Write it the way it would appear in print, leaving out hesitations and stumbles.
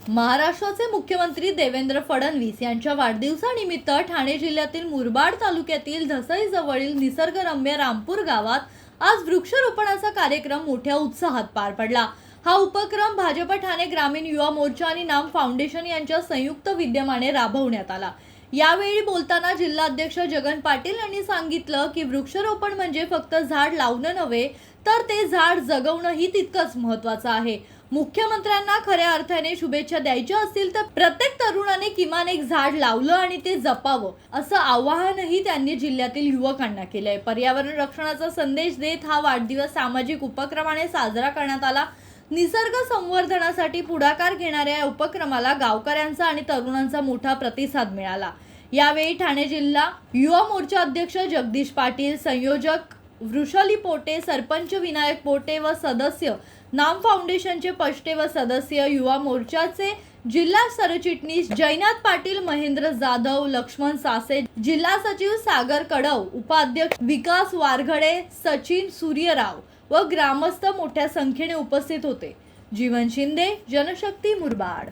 महाराष्ट्राचे मुख्यमंत्री देवेंद्र फडणवीस यांच्या वाढदिवसानिमित्त ठाणे जिल्ह्यातील मुरबाड तालुक्यातील धसई जवळील निसर्गरम्य रामपूर गावात आज वृक्षारोपणाचा कार्यक्रम मोठ्या उत्साहात पार पडला। हा उपक्रम भाजप ठाणे ग्रामीण युवा मोर्चा आणि नाम फाउंडेशन यांच्या संयुक्त विद्यमाने राबवण्यात आला। यावेळी बोलताना जिल्हाध्यक्ष जगन पाटील यांनी सांगितलं की वृक्षारोपण म्हणजे फक्त झाड लावणं नव्हे तर ते झाड जगवणंही तितकंच महत्त्वाचं आहे। मुख्यमंत्र्यांना खऱ्या अर्थाने शुभेच्छा द्यायच्या असतील तर प्रत्येक तरुणाने किमान एक झाड लावलं आणि ते जपावं असं आवाहनही त्यांनी जिल्ह्यातील युवकांना केलंय। पर्यावरण रक्षणाचा संदेश देत हा वाढदिवस सामाजिक उपक्रमाने साजरा करण्यात आला। निसर्ग संवर्धनासाठी पुढाकार घेणाऱ्या या उपक्रमाला गावकऱ्यांचा आणि तरुणांचा मोठा प्रतिसाद मिळाला। यावेळी ठाणे जिल्हा युवा मोर्चा अध्यक्ष जगदीश पाटील, संयोजक वृषाली पोटे, सरपंच विनायक पोटे व सदस्य नाम फाउंडेशनचे पष्टे व सदस्य, युवा मोर्चाचे जिल्हा सरचिटणीस जयनाथ पाटील, महेंद्र जाधव, लक्ष्मण सासे, जिल्हा सचिव सागर कडव, उपाध्यक्ष विकास वारघडे, सचिन सूर्यराव व ग्रामस्थ मोठ्या संख्येने उपस्थित होते। जीवन शिंदे, जनशक्ती, मुरबाड।